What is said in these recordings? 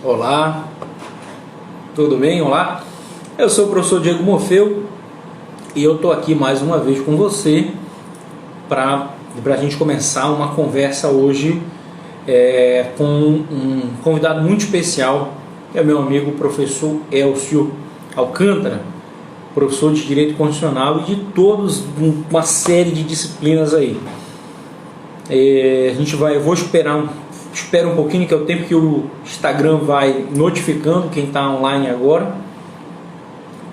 Olá, tudo bem? Olá, eu sou o professor Diego Morfeu e eu estou aqui mais uma vez com você para a gente começar uma conversa hoje com um convidado muito especial, que é meu amigo professor Elcio Alcântara, professor de Direito Constitucional e de todos uma série de disciplinas aí. Eu vou espera um pouquinho, que é o tempo que o Instagram vai notificando quem está online agora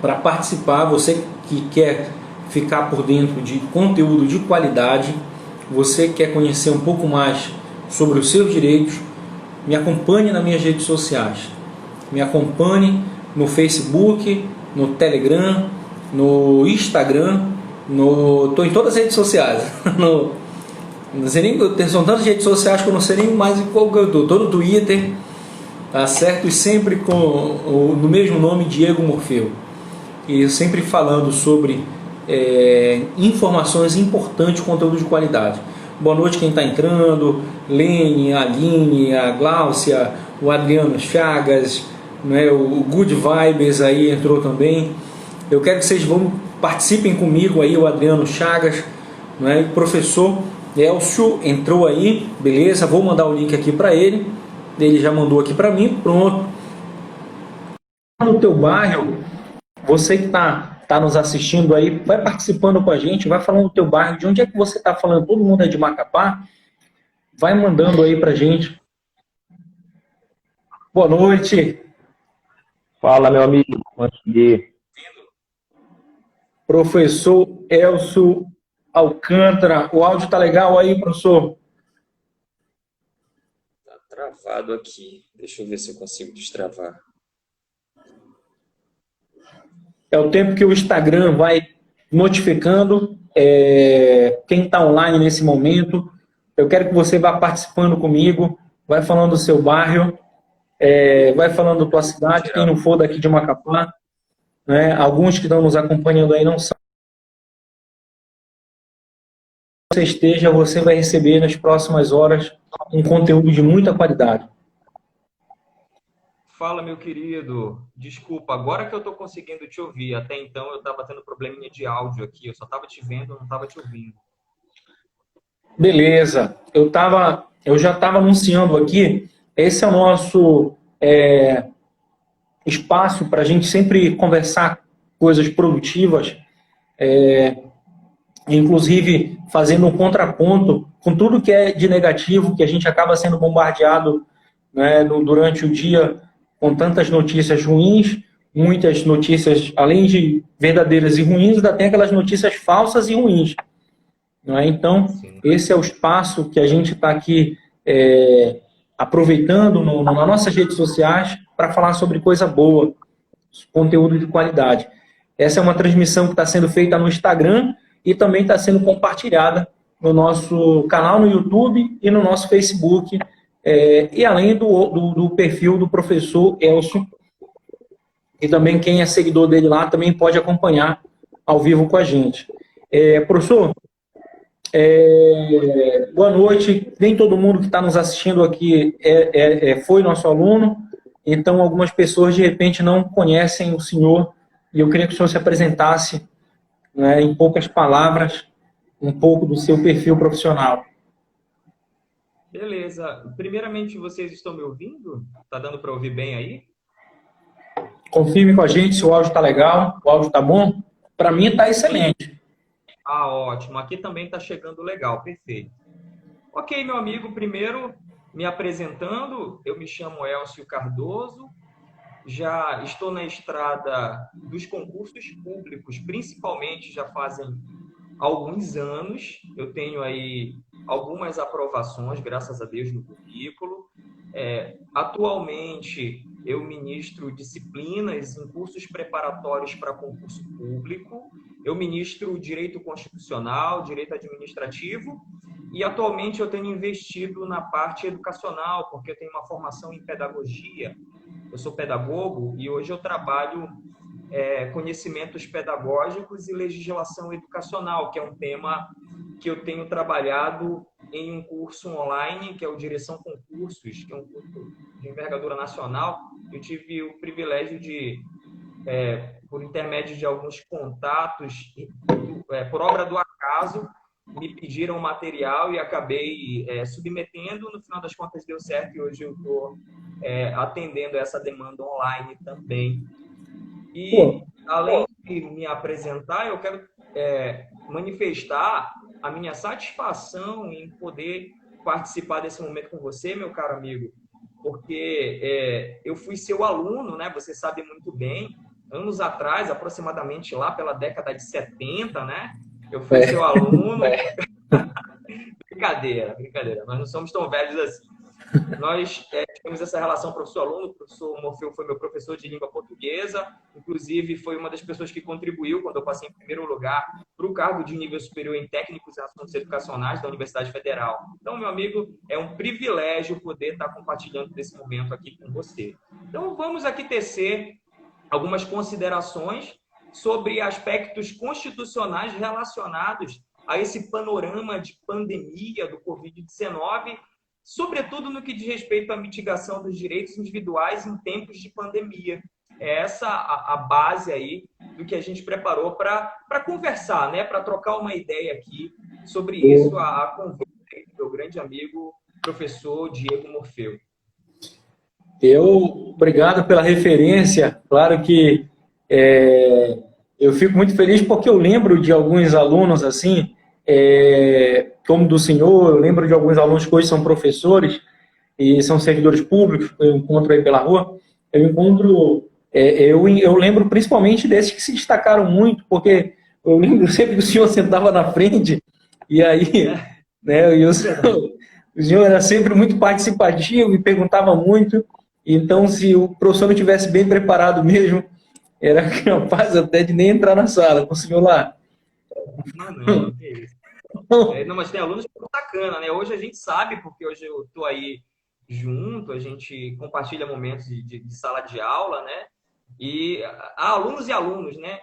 para participar. Você que quer ficar por dentro de conteúdo de qualidade, você quer conhecer um pouco mais sobre os seus direitos, me acompanhe nas minhas redes sociais. Me acompanhe no Facebook, no Telegram, no Instagram, estou em todas as redes sociais. Não sei nem, são tantas redes sociais que eu não sei nem mais em qual que eu estou. Estou no Twitter, tá certo? E sempre no mesmo nome, Diego Morfeu. E sempre falando sobre informações importantes, conteúdo de qualidade. Boa noite quem está entrando, Lene, a Aline, a Gláucia, o Adriano Chagas, né, o Good Vibes aí entrou também. Eu quero que vocês participem comigo aí, o Adriano Chagas, né, o professor Elcio entrou aí, beleza? Vou mandar o link aqui para ele. Ele já mandou aqui para mim, pronto. No teu bairro, você que tá nos assistindo aí, vai participando com a gente, vai falando do teu bairro, de onde é que você está falando? Todo mundo é de Macapá? Vai mandando aí para a gente. Boa noite. Fala, meu amigo. Antes de... Professor Elcio Alcântara. O áudio tá legal aí, professor? Tá travado aqui. Deixa eu ver se eu consigo destravar. É o tempo que o Instagram vai notificando quem está online nesse momento. Eu quero que você vá participando comigo, vai falando do seu bairro, vai falando da tua cidade, quem não for daqui de Macapá, né? Alguns que estão nos acompanhando aí não sabem. Você esteja, você vai receber nas próximas horas um conteúdo de muita qualidade. Fala, meu querido. Desculpa, agora que eu estou conseguindo te ouvir. Até então eu estava tendo probleminha de áudio aqui. Eu só estava te vendo, não estava te ouvindo. Beleza. Eu já estava anunciando aqui. Esse é o nosso espaço para a gente sempre conversar coisas produtivas, inclusive fazendo um contraponto com tudo que é de negativo, que a gente acaba sendo bombardeado, né, durante o dia com tantas notícias ruins, muitas notícias, além de verdadeiras e ruins, ainda tem aquelas notícias falsas e ruins. Não é? Então, esse é o espaço que a gente está aqui aproveitando nas nossas redes sociais para falar sobre coisa boa, conteúdo de qualidade. Essa é uma transmissão que está sendo feita no Instagram e também está sendo compartilhada no nosso canal no YouTube e no nosso Facebook, e além do perfil do professor Elcio. E também quem é seguidor dele lá também pode acompanhar ao vivo com a gente. Professor, boa noite. Nem todo mundo que está nos assistindo aqui foi nosso aluno, então algumas pessoas de repente não conhecem o senhor, e eu queria que o senhor se apresentasse, né, em poucas palavras, um pouco do seu perfil profissional. Beleza. Primeiramente, vocês estão me ouvindo? Tá dando para ouvir bem aí? Confirme com a gente se o áudio está legal, o áudio está bom. Para mim está excelente. Ah, ótimo. Aqui também está chegando legal, perfeito. Ok, meu amigo, primeiro me apresentando, eu me chamo Elcio Cardoso, já estou na estrada dos concursos públicos, principalmente já fazem alguns anos. Eu tenho aí algumas aprovações, graças a Deus, no currículo. Atualmente, eu ministro disciplinas em cursos preparatórios para concurso público. Eu ministro Direito Constitucional, Direito Administrativo, e atualmente eu tenho investido na parte educacional, porque eu tenho uma formação em pedagogia. Eu sou pedagogo e hoje eu trabalho conhecimentos pedagógicos e legislação educacional, que é um tema que eu tenho trabalhado em um curso online, que é o Direção Concursos, que é um curso de envergadura nacional. Eu tive o privilégio de, por intermédio de alguns contatos, por obra do acaso, me pediram material e acabei submetendo. No final das contas deu certo e hoje eu estou atendendo essa demanda online também. E, além de me apresentar, eu quero manifestar a minha satisfação em poder participar desse momento com você, meu caro amigo, porque eu fui seu aluno, né? Você sabe muito bem, anos atrás, aproximadamente lá pela década de 70, né? Eu fui seu aluno. Brincadeira, brincadeira. Nós não somos tão velhos assim. Nós temos essa relação professor-aluno. O professor Morfeu foi meu professor de língua portuguesa. Inclusive, foi uma das pessoas que contribuiu, quando eu passei em primeiro lugar, para o cargo de nível superior em técnicos em assuntos educacionais da Universidade Federal. Então, meu amigo, é um privilégio poder estar compartilhando desse momento aqui com você. Então, vamos aqui tecer algumas considerações sobre aspectos constitucionais relacionados a esse panorama de pandemia do Covid-19, sobretudo no que diz respeito à mitigação dos direitos individuais em tempos de pandemia. É essa a base aí do que a gente preparou para conversar, né? Para trocar uma ideia aqui sobre isso, a conversa do meu grande amigo, professor Diego Morfeu. Obrigado pela referência. Claro que eu fico muito feliz porque eu lembro de alguns alunos assim, como do senhor, eu lembro de alguns alunos que hoje são professores e são servidores públicos, eu encontro aí pela rua, eu lembro principalmente desses que se destacaram muito, porque eu lembro sempre que o senhor sentava na frente e aí, né, o senhor era sempre muito participativo e perguntava muito, então se o professor não tivesse bem preparado mesmo, era capaz até de nem entrar na sala com o senhor lá. Não, que isso. Não, mas tem alunos que são bacana, né? Hoje a gente sabe, porque hoje eu estou aí junto, a gente compartilha momentos de sala de aula, né? E há alunos e alunos, né?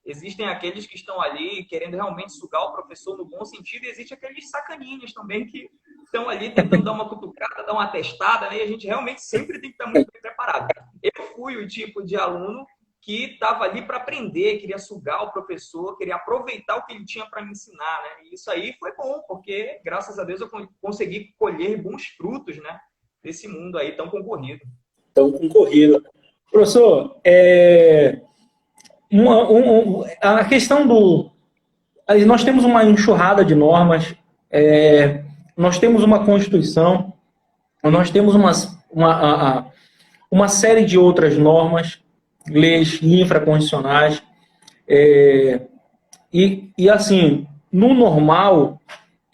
Existem aqueles que estão ali querendo realmente sugar o professor no bom sentido, e existem aqueles sacaninhas também que estão ali tentando dar uma cutucada, dar uma testada, né? E a gente realmente sempre tem que estar muito bem preparado. Eu fui o tipo de aluno que estava ali para aprender, queria sugar o professor, queria aproveitar o que ele tinha para me ensinar, né? E isso aí foi bom, porque, graças a Deus, eu consegui colher bons frutos, né? Desse mundo aí tão concorrido. Tão concorrido. Professor, a questão do... Nós temos uma enxurrada de normas, nós temos uma Constituição, nós temos uma série de outras normas, leis infraconstitucionais, e assim, no normal,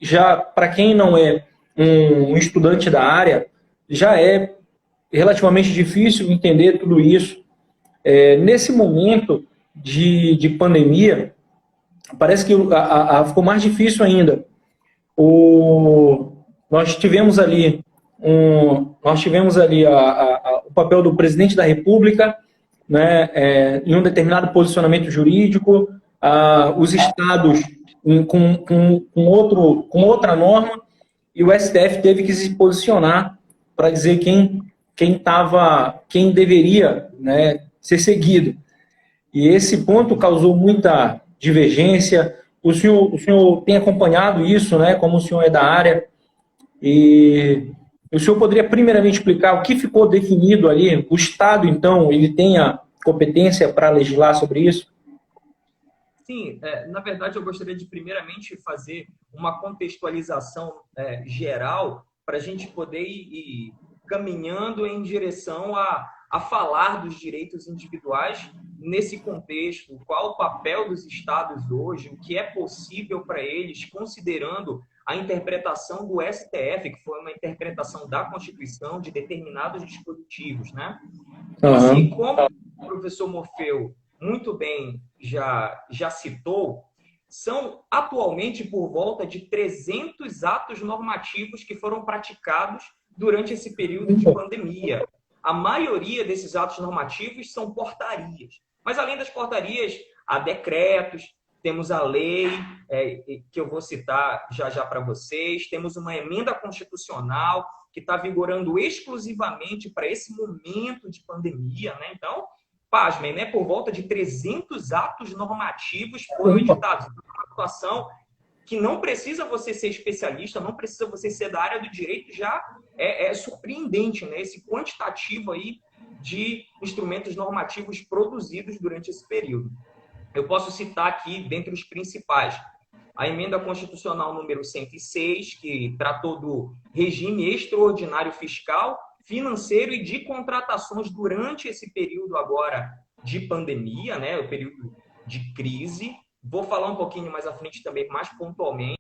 já para quem não é um estudante da área, já é relativamente difícil entender tudo isso. Nesse momento de pandemia, parece que ficou mais difícil ainda. Nós tivemos ali o papel do presidente da República, né, em um determinado posicionamento jurídico, os estados com outra norma, e o STF teve que se posicionar para dizer quem deveria, né, ser seguido. E esse ponto causou muita divergência. O senhor tem acompanhado isso, né, como o senhor é da área, e o senhor poderia primeiramente explicar o que ficou definido ali? O Estado, então, ele tem a competência para legislar sobre isso? Sim, na verdade eu gostaria de primeiramente fazer uma contextualização geral para a gente poder ir caminhando em direção a falar dos direitos individuais nesse contexto, qual o papel dos estados hoje, o que é possível para eles, considerando a interpretação do STF, que foi uma interpretação da Constituição de determinados dispositivos, né? Então, assim, como o professor Morfeu muito bem já citou, são atualmente por volta de 300 atos normativos que foram praticados durante esse período de pandemia. A maioria desses atos normativos são portarias. Mas, além das portarias, há decretos, temos a lei, que eu vou citar já já para vocês, temos uma emenda constitucional que está vigorando exclusivamente para esse momento de pandemia, né? Então, pasmem, né? Por volta de 300 atos normativos foram editados. Uma situação que não precisa você ser especialista, não precisa você ser da área do direito, já é surpreendente, né? Esse quantitativo aí de instrumentos normativos produzidos durante esse período. Eu posso citar aqui, dentre os principais, a emenda constitucional número 106, que tratou do regime extraordinário fiscal, financeiro e de contratações durante esse período agora de pandemia, né? O período de crise. Vou falar um pouquinho mais à frente também, mais pontualmente.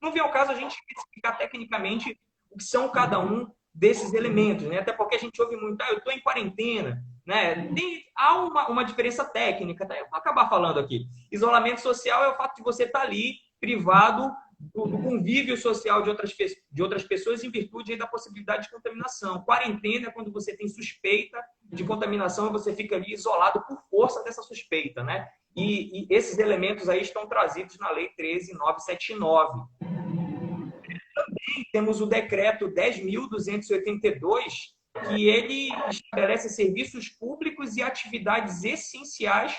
Não vem ao caso a gente explicar tecnicamente o que são cada um desses elementos, né? Até porque a gente ouve muito, eu estou em quarentena, né? Há uma diferença técnica, tá? Eu vou acabar falando aqui. Isolamento social é o fato de você estar ali privado do convívio social de outras pessoas em virtude aí da possibilidade de contaminação. Quarentena é quando você tem suspeita de contaminação e você fica ali isolado por força dessa suspeita, né? E esses elementos aí estão trazidos na Lei 13.979. Também temos o decreto 10.282, que ele estabelece serviços públicos e atividades essenciais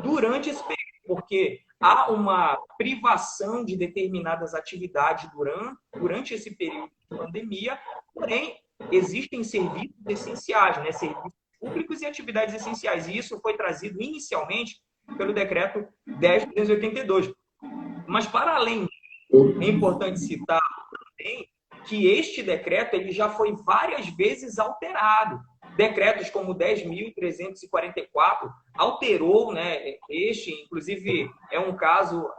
durante esse período, porque há uma privação de determinadas atividades durante esse período de pandemia, porém, existem serviços essenciais, né? Serviços públicos e atividades essenciais. E isso foi trazido inicialmente pelo decreto 10.282. Mas, para além disso, é importante citar também que este decreto ele já foi várias vezes alterado. Decretos como 10.344 alterou, né? Este, inclusive, é um caso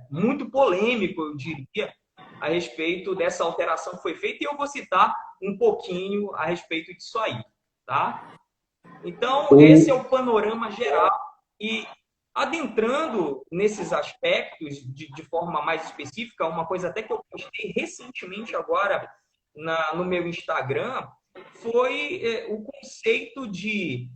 muito polêmico, eu diria, a respeito dessa alteração que foi feita, e eu vou citar um pouquinho a respeito disso aí, tá? Então, esse é o panorama geral. E adentrando nesses aspectos de forma mais específica, uma coisa até que eu postei recentemente agora no meu Instagram, foi o conceito de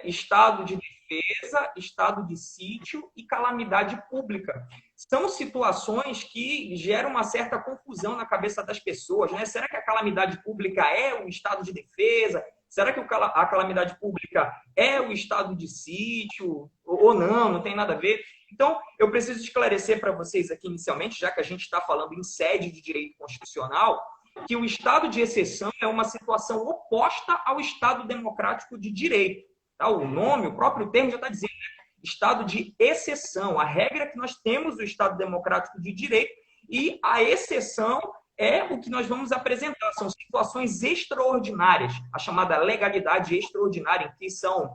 estado de defesa, estado de sítio e calamidade pública. São situações que geram uma certa confusão na cabeça das pessoas, né? Será que a calamidade pública é o estado de defesa? Será que a calamidade pública é o estado de sítio? Ou não? Não tem nada a ver. Então, eu preciso esclarecer para vocês aqui inicialmente, já que a gente está falando em sede de direito constitucional, que o estado de exceção é uma situação oposta ao estado democrático de direito. Tá? O nome, o próprio termo já está dizendo, né? Estado de exceção. A regra é que nós temos o estado democrático de direito e a exceção é o que nós vamos apresentar. São situações extraordinárias, a chamada legalidade extraordinária, em que são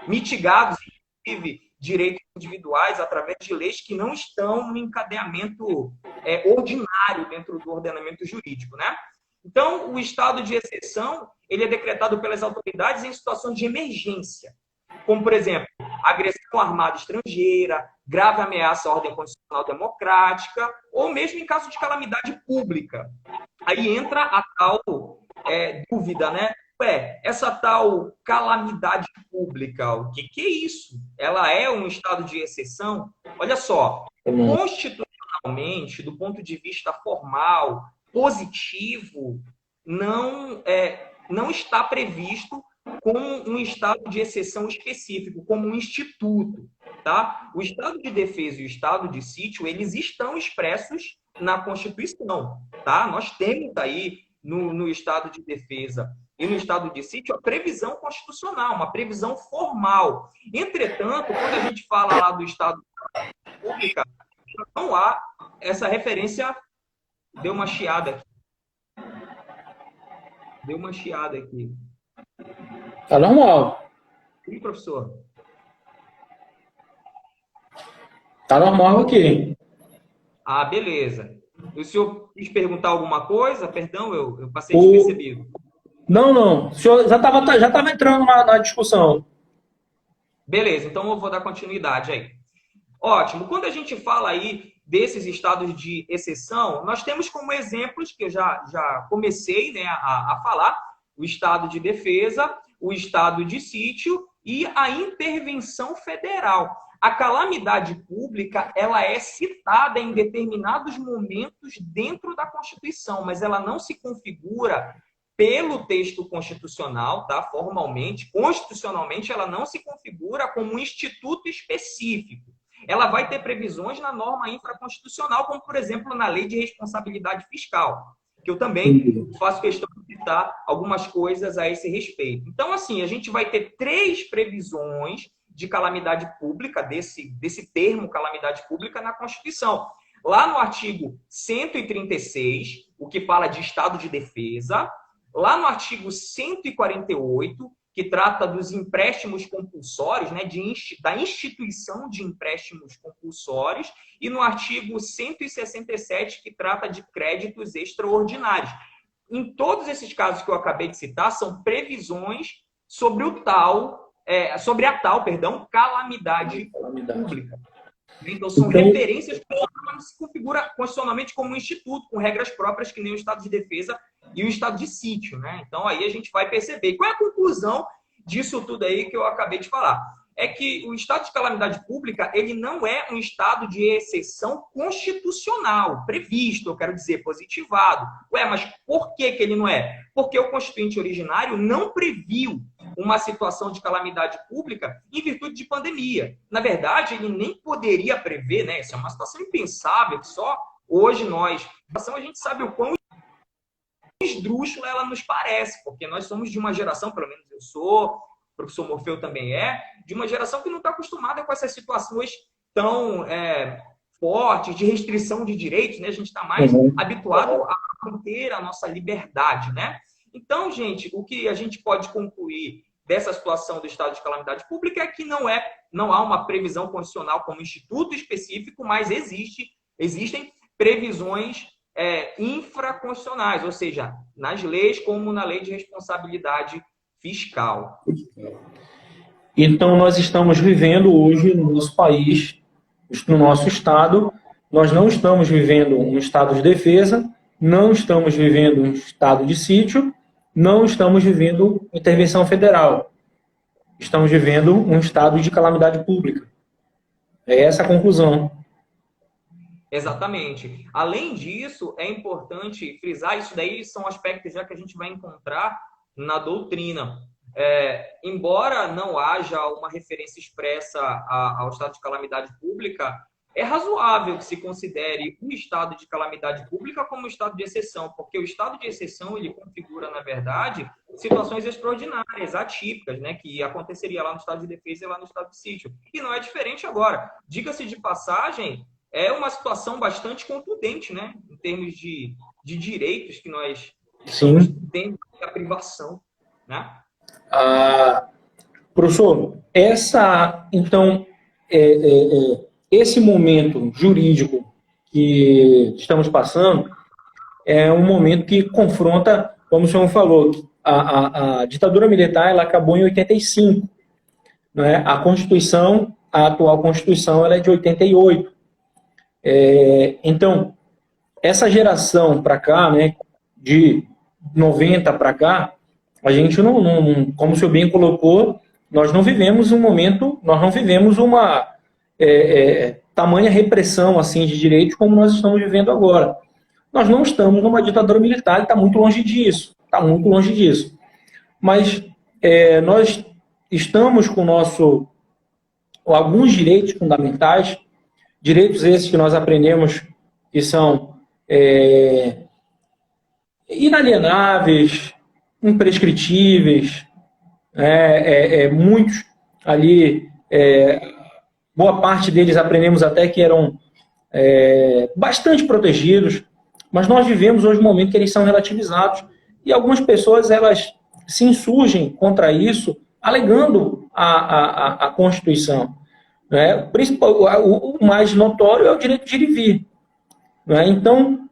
mitigados, inclusive, direitos individuais através de leis que não estão no encadeamento ordinário dentro do ordenamento jurídico, né? Então, o estado de exceção ele é decretado pelas autoridades em situações de emergência, como, por exemplo, agressão armada estrangeira, grave ameaça à ordem constitucional democrática, ou mesmo em caso de calamidade pública. Aí entra a tal dúvida, né? Essa tal calamidade pública, o que é isso? Ela é um estado de exceção? Olha só, constitucionalmente, do ponto de vista formal, positivo, não está previsto como um estado de exceção específico, como um instituto. Tá? O estado de defesa e o estado de sítio, eles estão expressos na Constituição. Tá? Nós temos aí no estado de defesa e no estado de sítio a previsão constitucional, uma previsão formal. Entretanto, quando a gente fala lá do estado pública, não há essa referência. Deu uma chiada aqui. Tá normal. E, professor? Tá normal aqui. Ah, beleza. O senhor quis perguntar alguma coisa? Perdão, eu passei despercebido. Não, não. O senhor já tava entrando na discussão. Beleza, então eu vou dar continuidade aí. Ótimo. Quando a gente fala aí desses estados de exceção, nós temos como exemplos, que eu já comecei, né, a falar, o estado de defesa, o estado de sítio e a intervenção federal. A calamidade pública, ela é citada em determinados momentos dentro da Constituição, mas ela não se configura pelo texto constitucional, tá? Formalmente, constitucionalmente, ela não se configura como um instituto específico. Ela vai ter previsões na norma infraconstitucional, como, por exemplo, na Lei de Responsabilidade Fiscal, que eu também faço questão de citar algumas coisas a esse respeito. Então, assim, a gente vai ter 3 previsões de calamidade pública, desse termo calamidade pública na Constituição. Lá no artigo 136, o que fala de estado de defesa, lá no artigo 148, que trata dos empréstimos compulsórios, né, da instituição de empréstimos compulsórios, e no artigo 167, que trata de créditos extraordinários. Em todos esses casos que eu acabei de citar, são previsões sobre a tal calamidade pública. Então, são referências que não se configura constitucionalmente como um instituto, com regras próprias, que nem o estado de defesa e o estado de sítio, né? Então, aí a gente vai perceber. Qual é a conclusão disso tudo aí que eu acabei de falar? É que o estado de calamidade pública, ele não é um estado de exceção constitucional, previsto, eu quero dizer, positivado. Ué, mas por que ele não é? Porque o Constituinte originário não previu uma situação de calamidade pública em virtude de pandemia. Na verdade, ele nem poderia prever, né? Isso é uma situação impensável, que só hoje a gente sabe o quão esdrúxula ela nos parece, porque nós somos de uma geração, pelo menos eu sou, o professor Morfeu também de uma geração que não está acostumada com essas situações tão fortes, de restrição de direitos, né? A gente está mais habituado a manter a nossa liberdade, né? Então, gente, o que a gente pode concluir dessa situação do estado de calamidade pública é que não há uma previsão constitucional como instituto específico, mas existem previsões infraconstitucionais, ou seja, nas leis como na Lei de Responsabilidade Fiscal. Então, nós estamos vivendo hoje no nosso país, no nosso estado, nós não estamos vivendo um estado de defesa, não estamos vivendo um estado de sítio, não estamos vivendo intervenção federal. Estamos vivendo um estado de calamidade pública. É essa a conclusão. Exatamente. Além disso, é importante frisar, isso daí são aspectos já que a gente vai encontrar na doutrina. Embora não haja uma referência expressa ao estado de calamidade pública, é razoável que se considere o estado de calamidade pública como estado de exceção, porque o estado de exceção ele configura, na verdade, situações extraordinárias, atípicas, né, que aconteceria lá no estado de defesa e lá no estado de sítio. E não é diferente agora. Diga-se de passagem, é uma situação bastante contundente, né, em termos de direitos que nós temos a privação, né? Professor, então, esse momento jurídico que estamos passando é um momento que confronta, como o senhor falou, a ditadura militar ela acabou em 85. Né? A atual Constituição ela é de 88. Então, essa geração para cá, né, de 90 para cá, a gente não, como o senhor bem colocou, nós não vivemos um momento, nós não vivemos uma tamanha repressão assim, de direitos como nós estamos vivendo agora. Nós não estamos numa ditadura militar, está muito longe disso. Está muito longe disso. Mas nós estamos com alguns direitos fundamentais, direitos esses que nós aprendemos que são inalienáveis, imprescritíveis, muitos ali, boa parte deles aprendemos até que eram bastante protegidos, mas nós vivemos hoje um momento que eles são relativizados e algumas pessoas elas se insurgem contra isso, alegando a Constituição. Né? O mais notório é o direito de ir e vir. Né? Então,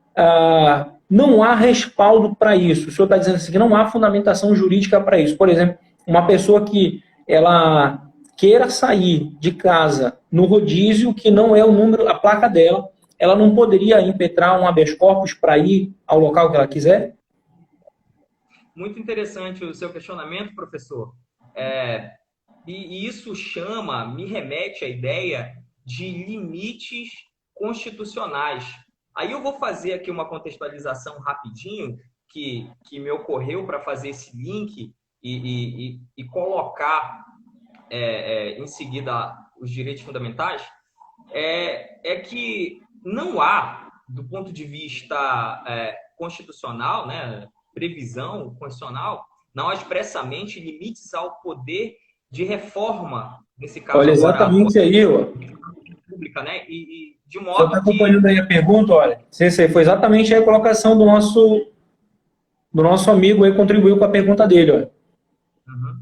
não há respaldo para isso. O senhor está dizendo assim, que não há fundamentação jurídica para isso. Por exemplo, uma pessoa que ela queira sair de casa no rodízio, que não é o número, a placa dela, ela não poderia impetrar um habeas corpus para ir ao local que ela quiser? Muito interessante o seu questionamento, professor. E isso me remete à ideia de limites constitucionais. Aí eu vou fazer aqui uma contextualização rapidinho que me ocorreu para fazer esse link e colocar em seguida os direitos fundamentais. Que não há, do ponto de vista constitucional, né, previsão constitucional, não há expressamente limites ao poder de reforma, nesse caso Olha, agora, exatamente aí, ó. pública, né? E de Você está modo que... acompanhando aí a pergunta, olha. Foi exatamente a colocação do nosso amigo aí, contribuiu com a pergunta dele, olha. Uhum.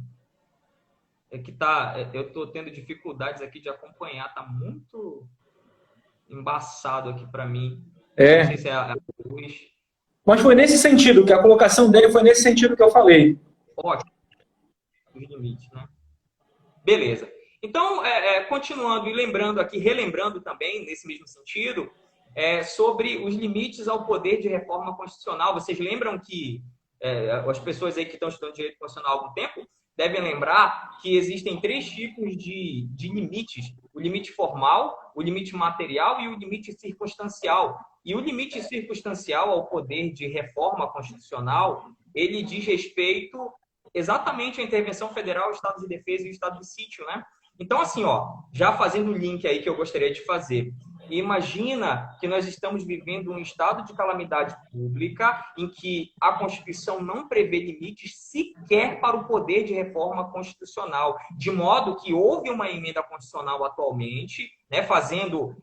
Eu estou tendo dificuldades aqui de acompanhar, tá muito embaçado aqui para mim. Não sei se é a luz. Mas foi nesse sentido, que a colocação dele foi nesse sentido que eu falei. Ótimo. Os limites, né? Beleza. Então, continuando e lembrando aqui, relembrando também, nesse mesmo sentido, sobre os limites ao poder de reforma constitucional. Vocês lembram que as pessoas aí que estão estudando direito constitucional há algum tempo devem lembrar que existem 3 tipos de limites: o limite formal, o limite material e o limite circunstancial. E o limite circunstancial ao poder de reforma constitucional, ele diz respeito exatamente à intervenção federal, estado de defesa e o estado de sítio, né? Então, assim, já fazendo o link aí que eu gostaria de fazer. Imagina que nós estamos vivendo um estado de calamidade pública em que a Constituição não prevê limites sequer para o poder de reforma constitucional, de modo que houve uma emenda constitucional atualmente, né, fazendo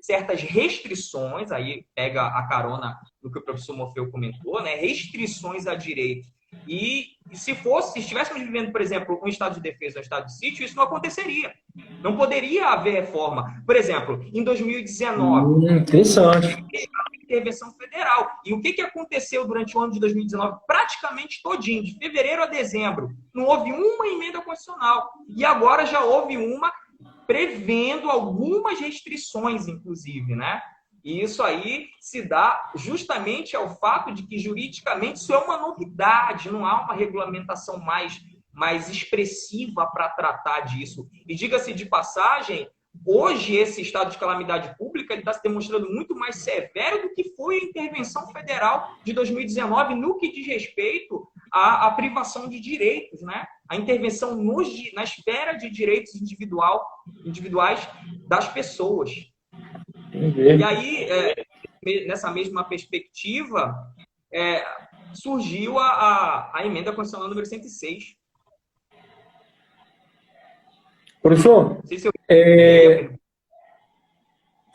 certas restrições, aí pega a carona do que o professor Morfeu comentou, né, restrições a direitos. E se estivéssemos vivendo, por exemplo, um estado de defesa, um estado de sítio, isso não aconteceria. Não poderia haver reforma. Por exemplo, em 2019, interessante. intervenção federal. E o que aconteceu durante o ano de 2019? Praticamente todinho, de fevereiro a dezembro. Não houve uma emenda constitucional. E agora já houve uma prevendo algumas restrições, inclusive, né? E isso aí se dá justamente ao fato de que, juridicamente, isso é uma novidade, não há uma regulamentação mais expressiva para tratar disso. E diga-se de passagem, hoje esse estado de calamidade pública está se demonstrando muito mais severo do que foi a intervenção federal de 2019 no que diz respeito à privação de direitos, né? A intervenção na esfera de direitos individuais das pessoas. E aí, nessa mesma perspectiva, surgiu a emenda constitucional número 106. Professor, Não sei se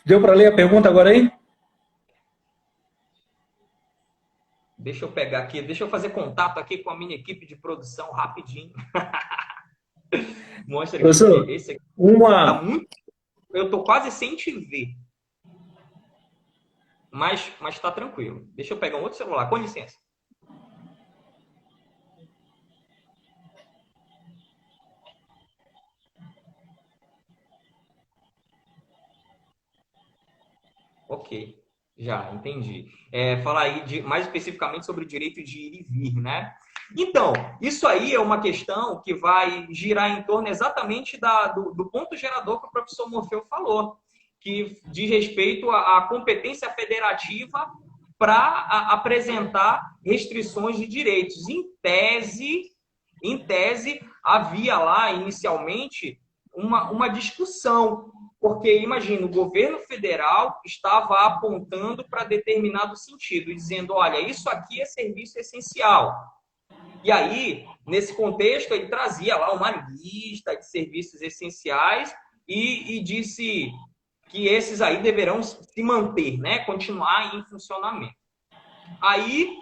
deu para ler a pergunta agora aí? Deixa eu pegar aqui, deixa eu fazer contato aqui com a minha equipe de produção rapidinho. Mostra Professor, aqui, esse aqui uma... tá muito... Eu estou quase sem te ver. Mas está tranquilo. Deixa eu pegar um outro celular, com licença. Ok, já entendi. Falar aí mais especificamente sobre o direito de ir e vir, né? Então, isso aí é uma questão que vai girar em torno exatamente do ponto gerador que o professor Morfeu falou, que diz respeito à competência federativa para apresentar restrições de direitos. Em tese, havia lá, inicialmente, uma discussão, porque, imagina, o governo federal estava apontando para determinado sentido, dizendo, olha, isso aqui é serviço essencial. E aí, nesse contexto, ele trazia lá uma lista de serviços essenciais e disse que esses aí deverão se manter, né? Continuar em funcionamento. Aí,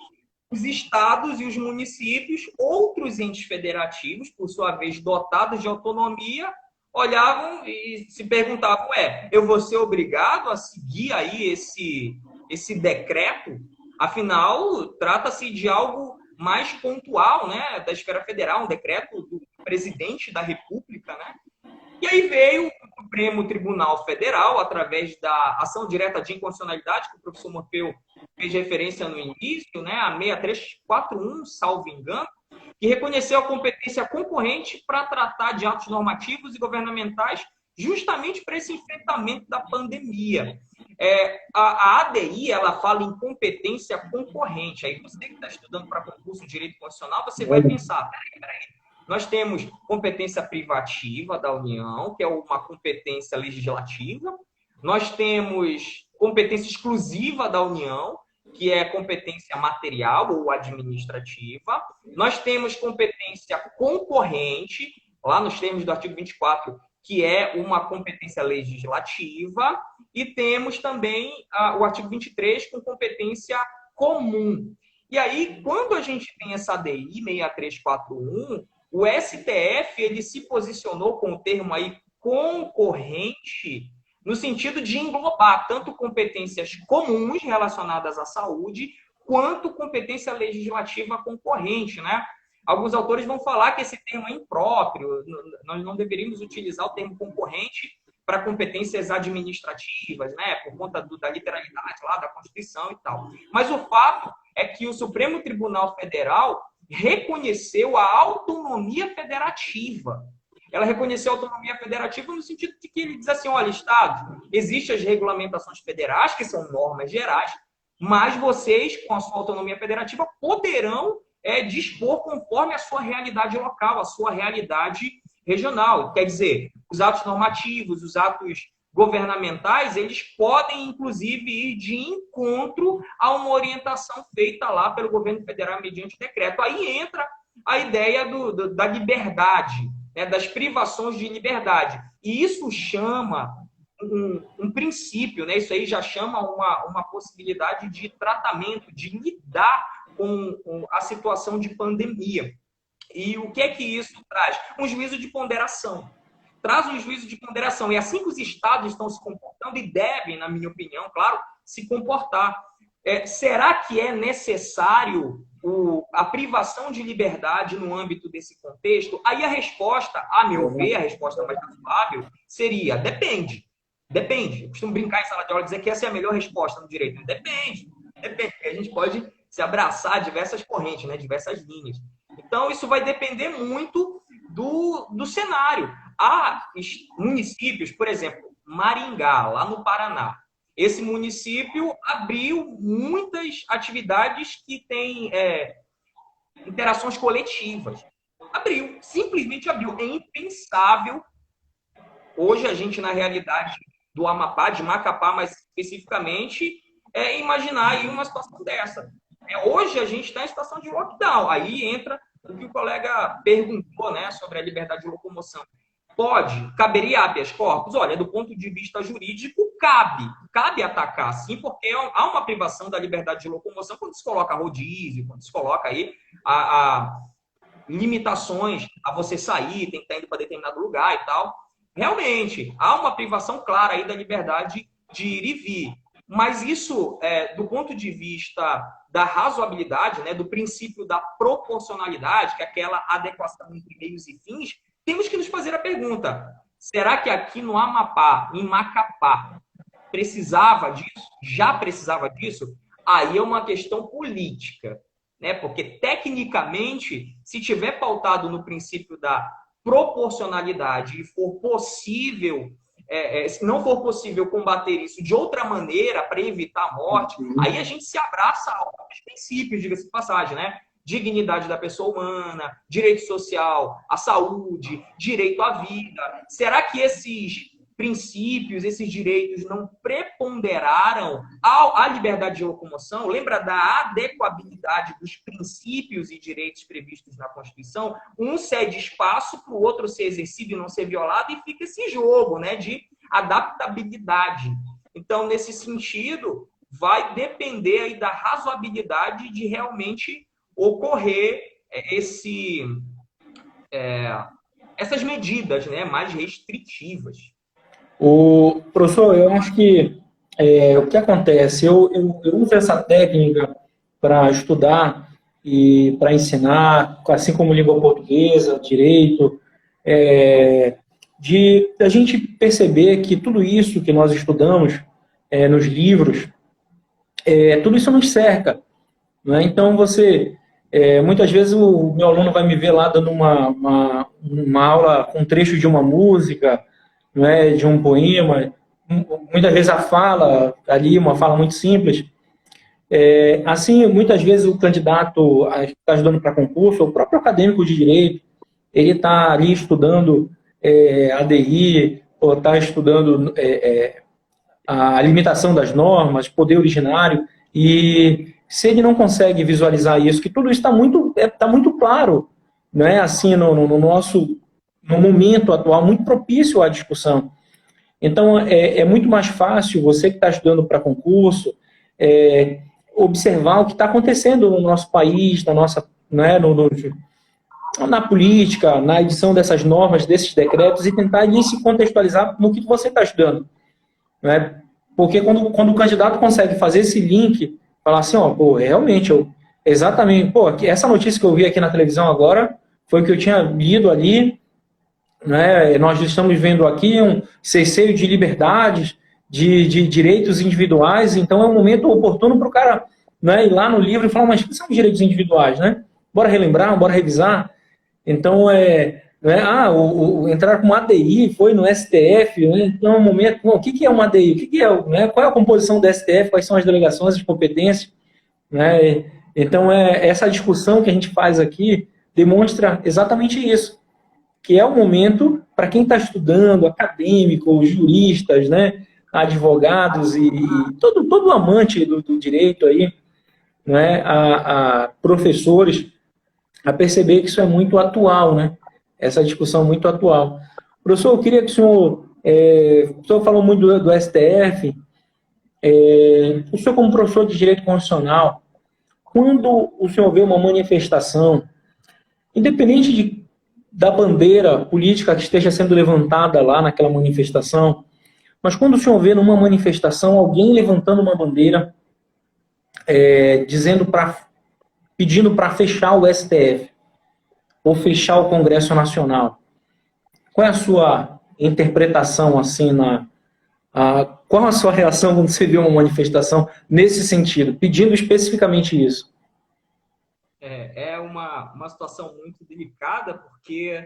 os estados e os municípios, outros entes federativos, por sua vez dotados de autonomia, olhavam e se perguntavam, eu vou ser obrigado a seguir aí esse decreto? Afinal, trata-se de algo mais pontual, né, da esfera federal, um decreto do presidente da República, né? E aí veio o Supremo Tribunal Federal, através da ação direta de inconstitucionalidade, que o professor Morfeu fez referência no início, né, a 6341, salvo engano, que reconheceu a competência concorrente para tratar de atos normativos e governamentais justamente para esse enfrentamento da pandemia. A ADI, ela fala em competência concorrente. Aí você que está estudando para concurso de direito constitucional, você vai pensar, peraí. Nós temos competência privativa da União, que é uma competência legislativa. Nós temos competência exclusiva da União, que é competência material ou administrativa. Nós temos competência concorrente, lá nos termos do artigo 24, que é uma competência legislativa. E temos também o artigo 23, com competência comum. E aí, quando a gente tem essa ADI 6341, o STF ele se posicionou com o termo aí concorrente, no sentido de englobar tanto competências comuns relacionadas à saúde, quanto competência legislativa concorrente, né? Alguns autores vão falar que esse termo é impróprio, nós não deveríamos utilizar o termo concorrente para competências administrativas, né? Por conta da literalidade lá da Constituição e tal. Mas o fato é que o Supremo Tribunal Federal reconheceu a autonomia federativa. Ela reconheceu a autonomia federativa no sentido de que ele diz assim, olha, Estado, existem as regulamentações federais, que são normas gerais, mas vocês, com a sua autonomia federativa, poderão dispor conforme a sua realidade local, a sua realidade regional. Quer dizer, os atos normativos, os atos governamentais, eles podem, inclusive, ir de encontro a uma orientação feita lá pelo governo federal mediante decreto. Aí entra a ideia da liberdade, né, das privações de liberdade. E isso chama um princípio, né, isso aí já chama uma possibilidade de tratamento, de lidar com a situação de pandemia. E o que é que isso traz? Um juízo de ponderação. Traz um juízo de ponderação. E assim que os estados estão se comportando, e devem, na minha opinião, claro, se comportar. Será que é necessário a privação de liberdade no âmbito desse contexto? Aí a resposta, a meu ver, a resposta mais razoável, seria depende. Depende. Eu costumo brincar em sala de aula e dizer que essa é a melhor resposta no direito. Depende. Depende. A gente pode se abraçar a diversas correntes, né? Diversas linhas. Então, isso vai depender muito do cenário. Há municípios, por exemplo, Maringá, lá no Paraná. Esse município abriu muitas atividades que têm interações coletivas. Abriu, simplesmente abriu. É impensável. Hoje, a gente, na realidade do Amapá, de Macapá mais especificamente, imaginar aí uma situação dessa. Hoje, a gente está em situação de lockdown. Aí entra o que o colega perguntou, né, sobre a liberdade de locomoção. Caberia habeas corpus? Olha, do ponto de vista jurídico, cabe atacar, sim, porque há uma privação da liberdade de locomoção quando se coloca rodízio, quando se coloca aí limitações a você sair, tem que estar indo para determinado lugar e tal. Realmente, há uma privação clara aí da liberdade de ir e vir. Mas isso, do ponto de vista da razoabilidade, né, do princípio da proporcionalidade, que é aquela adequação entre meios e fins, temos que nos fazer a pergunta, será que aqui no Amapá, em Macapá, precisava disso? Já precisava disso? Aí é uma questão política, né? Porque, tecnicamente, se tiver pautado no princípio da proporcionalidade e for possível, se não for possível combater isso de outra maneira para evitar a morte, aí a gente se abraça a outros princípios, diga-se de passagem, né? Dignidade da pessoa humana, direito social, a saúde, direito à vida. Será que esses princípios, esses direitos não preponderaram à liberdade de locomoção? Lembra da adequabilidade dos princípios e direitos previstos na Constituição? Um cede espaço para o outro ser exercido e não ser violado, e fica esse jogo, né, de adaptabilidade. Então, nesse sentido, vai depender aí da razoabilidade de realmente ocorrer essas medidas, né, mais restritivas. Professor, eu acho que o que acontece, eu uso essa técnica para estudar e para ensinar, assim como língua portuguesa, direito, de a gente perceber que tudo isso que nós estudamos nos livros, tudo isso nos cerca, né? Então, muitas vezes o meu aluno vai me ver lá dando uma aula com trecho de uma música, né, de um poema, muitas vezes a fala ali, uma fala muito simples. Assim, muitas vezes o candidato que está estudando para concurso, o próprio acadêmico de direito, ele está ali estudando ADI, ou está estudando a limitação das normas, poder originário, e se ele não consegue visualizar isso, que tudo isso está muito claro, né, assim, no momento atual, muito propício à discussão. Então, é muito mais fácil você que está estudando para concurso observar o que está acontecendo no nosso país, né, na política, na edição dessas normas, desses decretos, e tentar ali se contextualizar no que você está estudando. Né? Porque quando o candidato consegue fazer esse link, falar assim, realmente, exatamente, essa notícia que eu vi aqui na televisão agora foi o que eu tinha lido ali, né? Nós estamos vendo aqui um cesseio de liberdades, de direitos individuais, então é um momento oportuno para o cara, né, ir lá no livro e falar, mas que são direitos individuais, né? Bora relembrar, bora revisar. Então, entrar com uma ADI foi no STF, né? Então é um momento, o que é uma ADI? O que é, né? Qual é a composição do STF? Quais são as delegações, as competências? Né? Então, essa discussão que a gente faz aqui demonstra exatamente isso, que é o momento para quem está estudando, acadêmicos, juristas, né, advogados e todo amante do direito aí, né, a professores, a perceber que isso é muito atual, né, essa discussão muito atual. Professor, eu queria que o senhor falou muito do STF, o senhor como professor de Direito Constitucional, quando o senhor vê uma manifestação, independente da bandeira política que esteja sendo levantada lá naquela manifestação, mas quando o senhor vê numa manifestação alguém levantando uma bandeira pedindo para fechar o STF ou fechar o Congresso Nacional, qual é a sua interpretação assim qual a sua reação quando você vê uma manifestação nesse sentido, pedindo especificamente isso? É uma situação muito delicada, porque,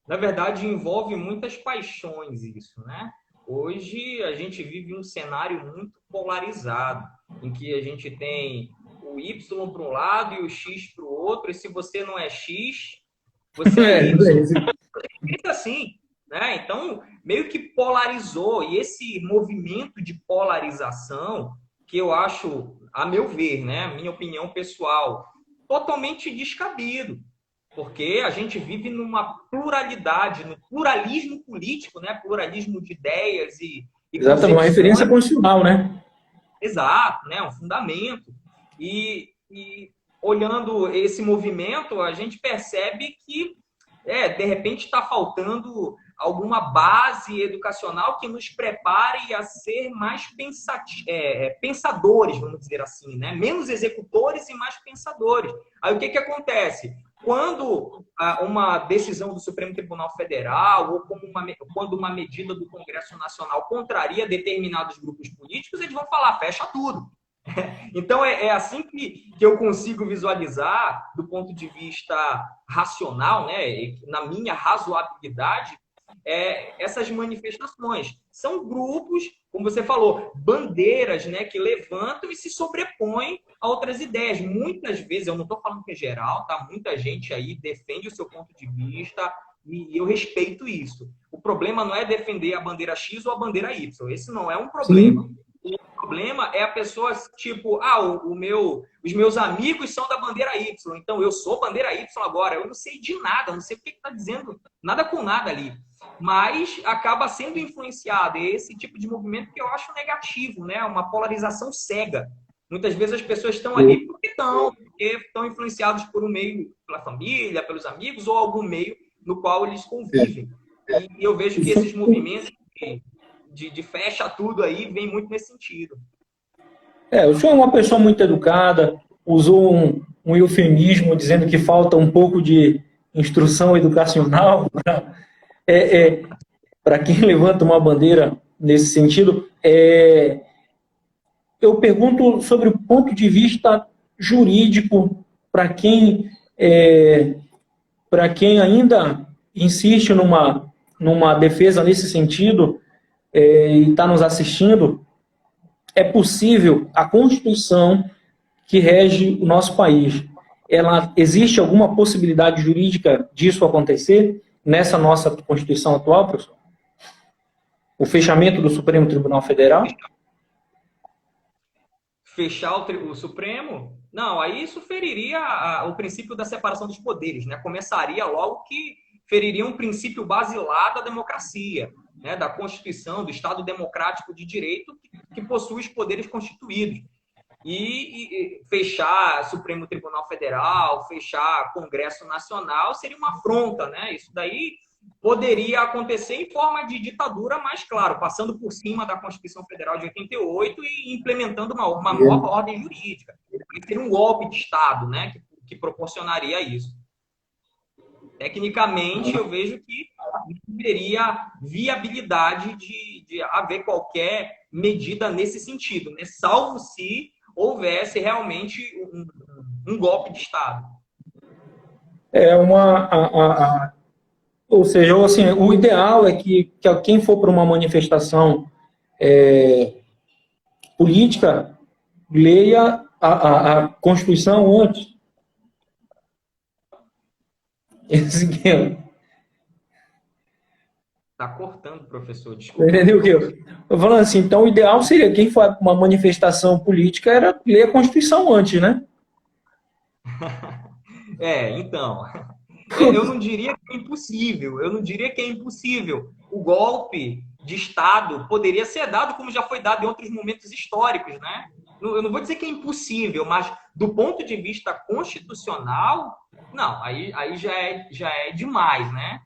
na verdade, envolve muitas paixões isso, né? Hoje, a gente vive um cenário muito polarizado, em que a gente tem o Y para um lado e o X para o outro, e se você não é X, você é Y. Fica assim, né? Então, meio que polarizou, e esse movimento de polarização, que eu acho, a meu ver, né, minha opinião pessoal, totalmente descabido, porque a gente vive numa pluralidade, no pluralismo político, né? Pluralismo de ideias e exatamente, uma referência constitucional, né? Exato, né? Um fundamento. E olhando esse movimento, a gente percebe que, de repente, está faltando alguma base educacional que nos prepare a ser mais pensadores, vamos dizer assim, né? Menos executores e mais pensadores. Aí o que acontece? Quando uma decisão do Supremo Tribunal Federal ou quando uma medida do Congresso Nacional contraria determinados grupos políticos, eles vão falar, fecha tudo. Então, é assim que eu consigo visualizar, do ponto de vista racional, né, na minha razoabilidade, essas manifestações. São grupos, como você falou, bandeiras, né, que levantam e se sobrepõem a outras ideias. Muitas vezes, eu não estou falando que é geral, tá? Muita gente aí defende o seu ponto de vista e eu respeito isso. O problema não é defender a bandeira X ou a bandeira Y. Esse não é um problema. Sim. O problema é a pessoa, tipo, os meus amigos são da bandeira Y, então eu sou bandeira Y agora. Eu não sei de nada, não sei o que está dizendo, nada com nada ali. Mas acaba sendo influenciado. É esse tipo de movimento que eu acho negativo, né? Uma polarização cega. Muitas vezes as pessoas estão ali porque estão influenciados por um meio, pela família, pelos amigos, ou algum meio no qual eles convivem. E eu vejo que esses movimentos de fecha tudo aí vem muito nesse sentido. O senhor é uma pessoa muito educada, usou um eufemismo dizendo que falta um pouco de instrução educacional para quem levanta uma bandeira nesse sentido. Eu pergunto sobre o ponto de vista jurídico para quem ainda insiste numa defesa nesse sentido e está nos assistindo. É possível a Constituição que rege o nosso país, existe alguma possibilidade jurídica disso acontecer nessa nossa Constituição atual, professor? O fechamento do Supremo Tribunal Federal? Fechar o Supremo? Não, aí isso feriria o princípio da separação dos poderes, né? Começaria logo que feriria um princípio basilar da democracia, né? Da Constituição, do Estado democrático de direito que possui os poderes constituídos. E fechar Supremo Tribunal Federal, fechar Congresso Nacional seria uma afronta, né? Isso daí poderia acontecer em forma de ditadura, mas, claro, passando por cima da Constituição Federal de 88 e implementando uma nova ordem jurídica. Seria um golpe de Estado, né, que proporcionaria isso. Tecnicamente, eu vejo que não teria viabilidade de haver qualquer medida nesse sentido, né, salvo se houvesse realmente um golpe de Estado. Ou seja, assim, o ideal é que quem for para uma manifestação política leia a Constituição antes. Está cortando, professor, desculpa. Entendeu o que eu estou falando assim? Então, o ideal seria quem for para uma manifestação política era ler a Constituição antes, né? Então... Eu não diria que é impossível. Eu não diria que é impossível. O golpe de Estado poderia ser dado como já foi dado em outros momentos históricos, né? Eu não vou dizer que é impossível, mas do ponto de vista constitucional, não. Aí já é demais, né?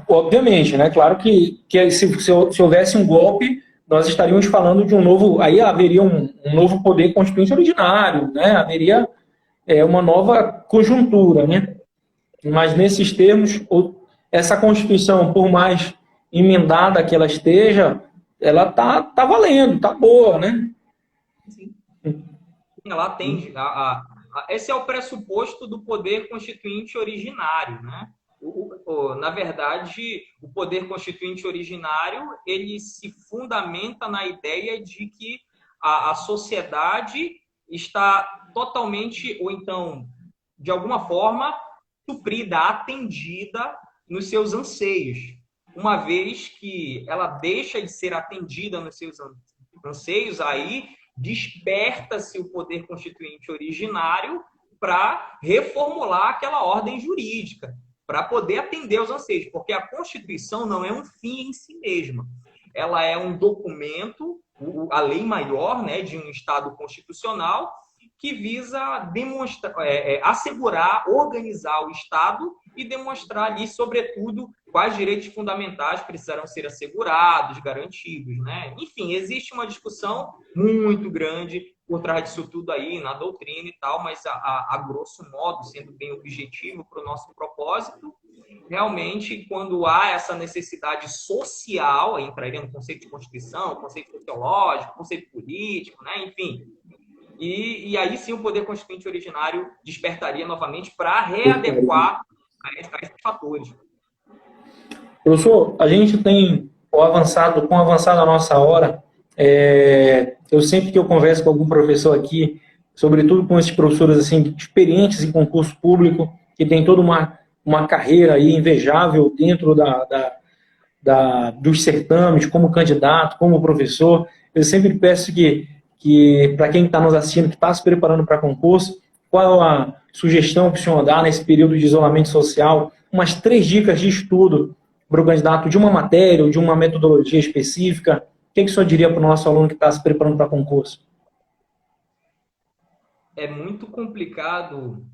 Obviamente, né? Claro que se houvesse um golpe, nós estaríamos falando de um novo... Aí haveria um novo poder constituinte originário, né? Haveria... uma nova conjuntura, né? Mas nesses termos, essa Constituição, por mais emendada que ela esteja, ela tá valendo, tá boa, né? Sim. Ela atende esse é o pressuposto do poder constituinte originário, né? Na verdade, o poder constituinte originário, ele se fundamenta na ideia de que a sociedade está totalmente, ou então, de alguma forma, suprida, atendida nos seus anseios. Uma vez que ela deixa de ser atendida nos seus anseios, aí desperta-se o poder constituinte originário para reformular aquela ordem jurídica, para poder atender os anseios, porque a Constituição não é um fim em si mesma. Ela é um documento, a lei maior, né, de um Estado constitucional, que visa demonstrar, assegurar, organizar o Estado e demonstrar ali, sobretudo, quais direitos fundamentais precisarão ser assegurados, garantidos, né? Enfim, existe uma discussão muito grande por trás disso tudo aí, na doutrina e tal, mas a grosso modo, sendo bem objetivo para o nosso propósito, realmente, quando há essa necessidade social, entraria no conceito de Constituição, conceito sociológico, conceito político, né? Enfim. E aí sim o poder constituinte originário despertaria novamente para readequar a esses fatores. Professor, a gente tem com o avançado da nossa hora, eu sempre que eu converso com algum professor aqui, sobretudo com esses professores assim, experientes em concurso público, que tem toda uma carreira aí invejável dentro dos certames, como candidato, como professor, eu sempre peço que para quem está nos assistindo, que está se preparando para concurso, qual a sugestão que o senhor dá nesse período de isolamento social, umas 3 dicas de estudo para o candidato de uma matéria ou de uma metodologia específica, o que o senhor diria para o nosso aluno que está se preparando para concurso? É muito complicado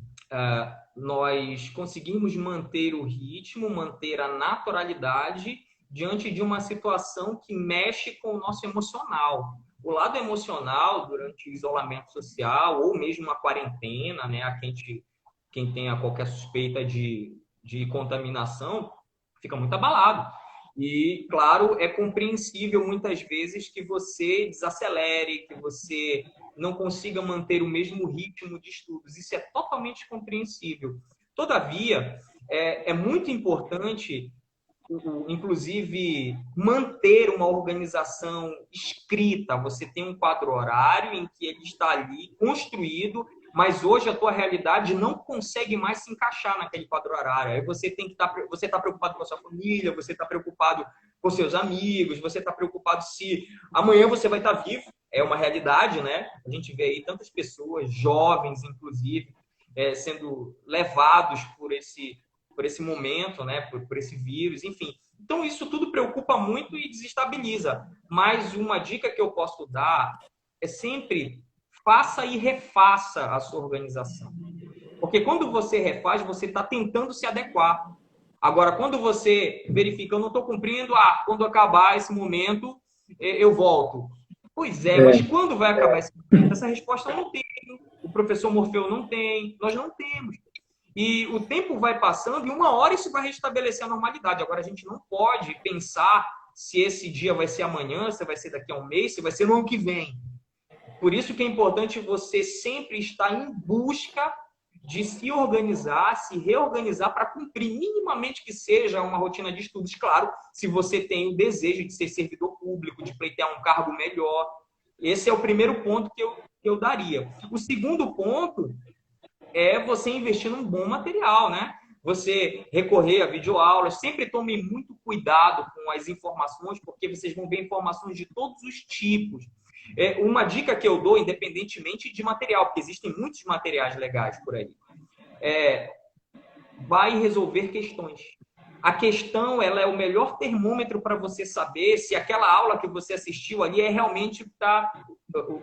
nós conseguirmos manter o ritmo, manter a naturalidade diante de uma situação que mexe com o nosso emocional. o lado emocional durante o isolamento social ou mesmo a quarentena, né, quem tenha qualquer suspeita de contaminação, fica muito abalado. E, claro, é compreensível muitas vezes que você desacelere, que você não consiga manter o mesmo ritmo de estudos. Isso é totalmente compreensível. Todavia, é muito importante, inclusive, manter uma organização escrita. Você tem um quadro horário em que ele está ali construído, mas hoje a tua realidade não consegue mais se encaixar naquele quadro horário. Aí você está preocupado com a sua família, você está preocupado com seus amigos, você está preocupado se amanhã você vai estar vivo. É uma realidade, né? A gente vê aí tantas pessoas, jovens inclusive, sendo levados por esse momento, né? Por esse vírus, enfim. Então isso tudo preocupa muito e desestabiliza. Mas uma dica que eu posso dar é sempre faça e refaça a sua organização. Porque quando você refaz, você está tentando se adequar. Agora, quando você verifica, eu não estou cumprindo, quando acabar esse momento, eu volto. Pois é, mas quando vai acabar esse momento? Essa resposta eu não tenho. O professor Morfeu não tem. Nós não temos. E o tempo vai passando e uma hora isso vai restabelecer a normalidade. Agora, a gente não pode pensar se esse dia vai ser amanhã, se vai ser daqui a um mês, se vai ser no ano que vem. Por isso que é importante você sempre estar em busca de se organizar, se reorganizar para cumprir minimamente que seja uma rotina de estudos. Claro, se você tem o desejo de ser servidor público, de pleitear um cargo melhor. Esse é o primeiro ponto que eu daria. O segundo ponto é você investir num bom material, né? Você recorrer a videoaulas. Sempre tome muito cuidado com as informações, porque vocês vão ver informações de todos os tipos. Uma dica que eu dou, independentemente de material, porque existem muitos materiais legais por aí, vai resolver questões. A questão, ela é o melhor termômetro para você saber se aquela aula que você assistiu ali é realmente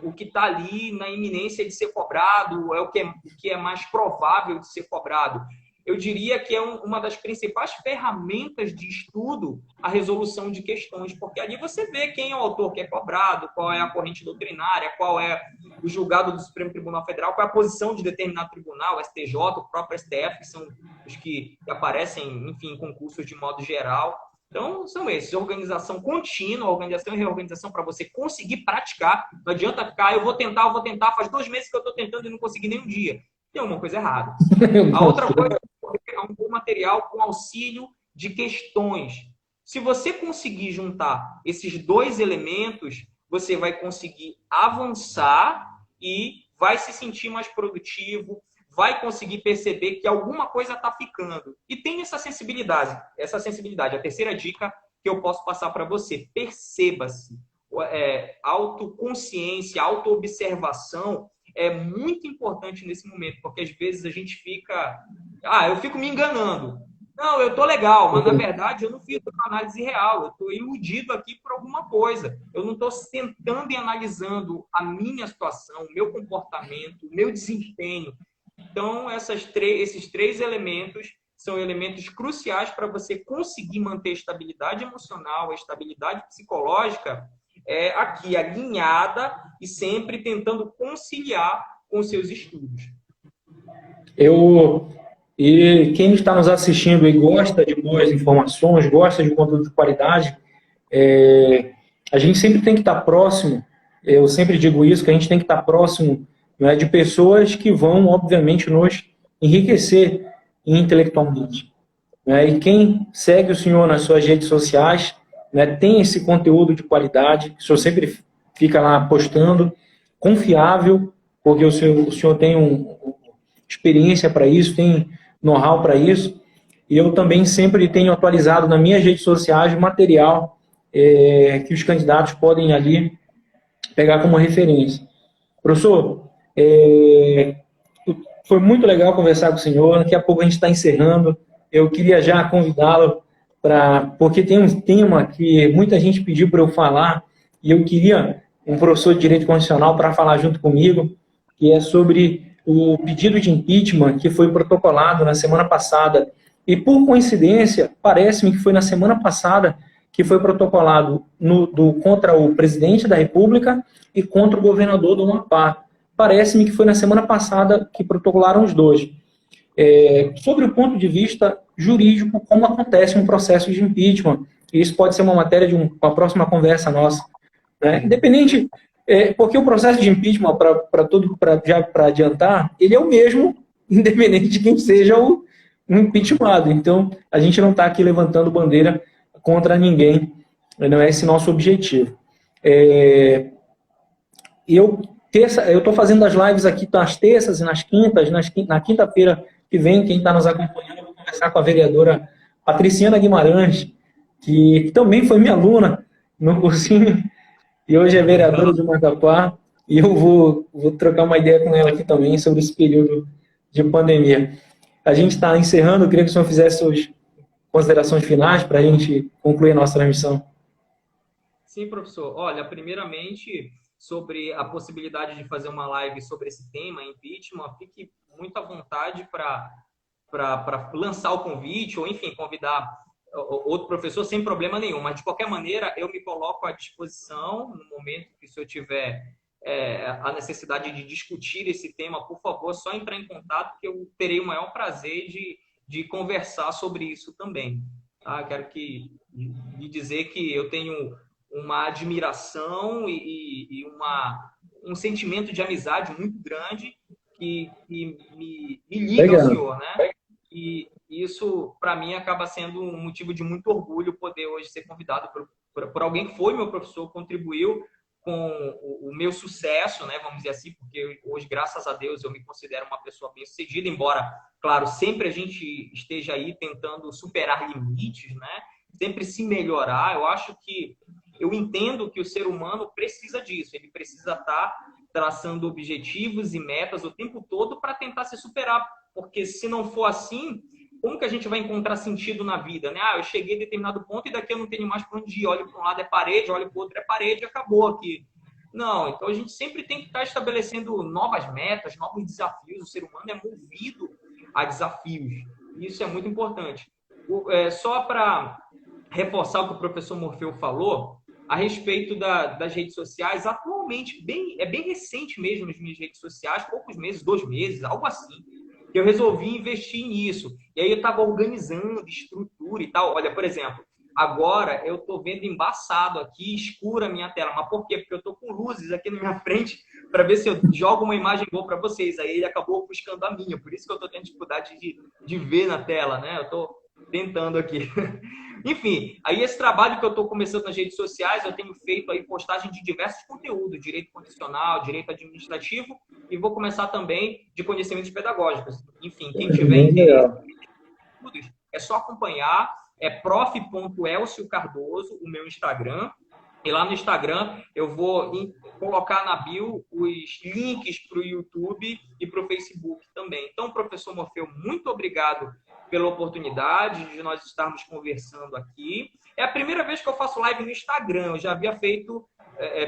o que está ali na iminência de ser cobrado, o que é mais provável de ser cobrado. Eu diria que é uma das principais ferramentas de estudo a resolução de questões, porque ali você vê quem é o autor que é cobrado, qual é a corrente doutrinária, qual é o julgado do Supremo Tribunal Federal, qual é a posição de determinado tribunal, o STJ, o próprio STF, que são os que aparecem, enfim, em concursos de modo geral. Então, são esses. Organização contínua, organização e reorganização para você conseguir praticar. Não adianta ficar, eu vou tentar, faz 2 meses que eu estou tentando e não consegui nem um dia. Tem uma coisa errada. A outra coisa é um bom material com auxílio de questões. Se você conseguir juntar esses 2 elementos, você vai conseguir avançar e vai se sentir mais produtivo, vai conseguir perceber que alguma coisa está ficando. E tem essa sensibilidade. A terceira dica que eu posso passar para você: perceba-se. Autoconsciência, autoobservação é muito importante nesse momento, porque às vezes a gente fica... eu fico me enganando. Não, eu estou legal, mas na verdade eu não fiz uma análise real. Eu estou iludido aqui por alguma coisa. Eu não estou sentando e analisando a minha situação, o meu comportamento, o meu desempenho. Então, esses 3 elementos são elementos cruciais para você conseguir manter a estabilidade emocional, a estabilidade psicológica, aqui alinhada e sempre tentando conciliar com seus estudos. E quem está nos assistindo e gosta de boas informações, gosta de conteúdo de qualidade, a gente sempre tem que estar próximo, eu sempre digo isso, que a gente tem que estar próximo, né, de pessoas que vão, obviamente, nos enriquecer intelectualmente. Né? E quem segue o senhor nas suas redes sociais, né, tem esse conteúdo de qualidade, o senhor sempre fica lá postando, confiável, porque o senhor tem experiência para isso, tem know-how para isso, e eu também sempre tenho atualizado nas minhas redes sociais o material que os candidatos podem ali pegar como referência. Professor, foi muito legal conversar com o senhor, daqui a pouco a gente está encerrando, eu queria já convidá-lo porque tem um tema que muita gente pediu para eu falar, e eu queria um professor de Direito Constitucional para falar junto comigo, que é sobre o pedido de impeachment que foi protocolado na semana passada. E, por coincidência, parece-me que foi na semana passada que foi protocolado contra o presidente da República e contra o governador do Amapá. Parece-me que foi na semana passada que protocolaram os dois. Sobre o ponto de vista jurídico, como acontece um processo de impeachment, isso pode ser uma matéria de uma próxima conversa nossa, né? Independente, porque o processo de impeachment, para adiantar, ele é o mesmo, independente de quem seja o impeachmentado. Então, a gente não está aqui levantando bandeira contra ninguém, não é esse nosso objetivo. Eu estou fazendo as lives aqui nas terças e nas quintas. Na quinta-feira que vem, quem está nos acompanhando, eu vou conversar com a vereadora Patriciana Guimarães, que também foi minha aluna no cursinho, e hoje é vereadora de Macapá, e eu vou trocar uma ideia com ela aqui também sobre esse período de pandemia. A gente está encerrando, eu queria que o senhor fizesse suas considerações finais para a gente concluir a nossa transmissão. Sim, professor. Olha, primeiramente, sobre a possibilidade de fazer uma live sobre esse tema, impeachment, fique muito à vontade para lançar o convite, ou enfim, convidar outro professor sem problema nenhum. Mas, de qualquer maneira, eu me coloco à disposição no momento que o senhor tiver a necessidade de discutir esse tema, por favor, só entrar em contato, que eu terei o maior prazer de conversar sobre isso também. Tá? Quero lhe dizer que eu tenho uma admiração e um sentimento de amizade muito grande que me liga ao senhor, né? E isso, para mim, acaba sendo um motivo de muito orgulho poder hoje ser convidado por alguém que foi meu professor, contribuiu com o meu sucesso, né? Vamos dizer assim, porque hoje, graças a Deus, eu me considero uma pessoa bem-sucedida, embora, claro, sempre a gente esteja aí tentando superar limites, né? Sempre se melhorar. Eu entendo que o ser humano precisa disso, ele precisa estar traçando objetivos e metas o tempo todo para tentar se superar, porque se não for assim, como que a gente vai encontrar sentido na vida, né? Eu cheguei a determinado ponto e daqui eu não tenho mais para onde ir, olho para um lado é parede, olho para o outro é parede, acabou aqui. Não, então a gente sempre tem que estar estabelecendo novas metas, novos desafios, o ser humano é movido a desafios, isso é muito importante. Só para reforçar o que o professor Morfeu falou, a respeito das redes sociais, atualmente, é bem recente mesmo nas minhas redes sociais, poucos meses, 2 meses, algo assim, que eu resolvi investir nisso. E aí eu estava organizando estrutura e tal. Olha, por exemplo, agora eu estou vendo embaçado aqui, escura a minha tela. Mas por quê? Porque eu estou com luzes aqui na minha frente para ver se eu jogo uma imagem boa para vocês. Aí ele acabou ofuscando a minha. Por isso que eu estou tendo dificuldade de ver na tela, né? Eu estou tentando aqui. Enfim, aí esse trabalho que eu estou começando nas redes sociais, eu tenho feito aí postagem de diversos conteúdos, direito constitucional, direito administrativo, e vou começar também de conhecimentos pedagógicos. Enfim, quem tiver interesse, é só acompanhar, é prof.elcio Cardoso, o meu Instagram, e lá no Instagram eu vou colocar na bio os links para o YouTube e para o Facebook também. Então, professor Morfeu, muito obrigado pela oportunidade de nós estarmos conversando aqui. É a primeira vez que eu faço live no Instagram. Eu já havia feito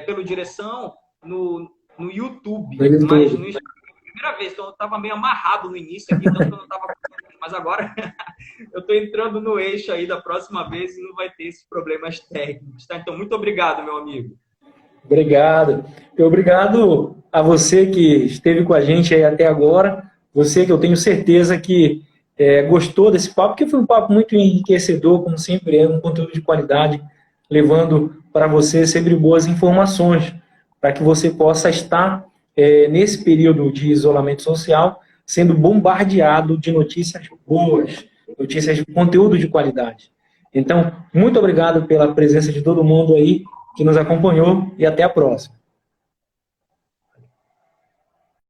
pelo Direção no YouTube, mas no Instagram é a primeira vez. Então eu estava meio amarrado no início aqui, então eu não estava. Mas agora eu estou entrando no eixo aí da próxima vez e não vai ter esses problemas técnicos. Tá? Então, muito obrigado, meu amigo. Obrigado. Obrigado a você que esteve com a gente aí até agora. Você que eu tenho certeza que gostou desse papo, porque foi um papo muito enriquecedor, como sempre é, um conteúdo de qualidade, levando para você sempre boas informações, para que você possa estar, nesse período de isolamento social, sendo bombardeado de notícias boas, notícias de conteúdo de qualidade. Então, muito obrigado pela presença de todo mundo aí que nos acompanhou e até a próxima.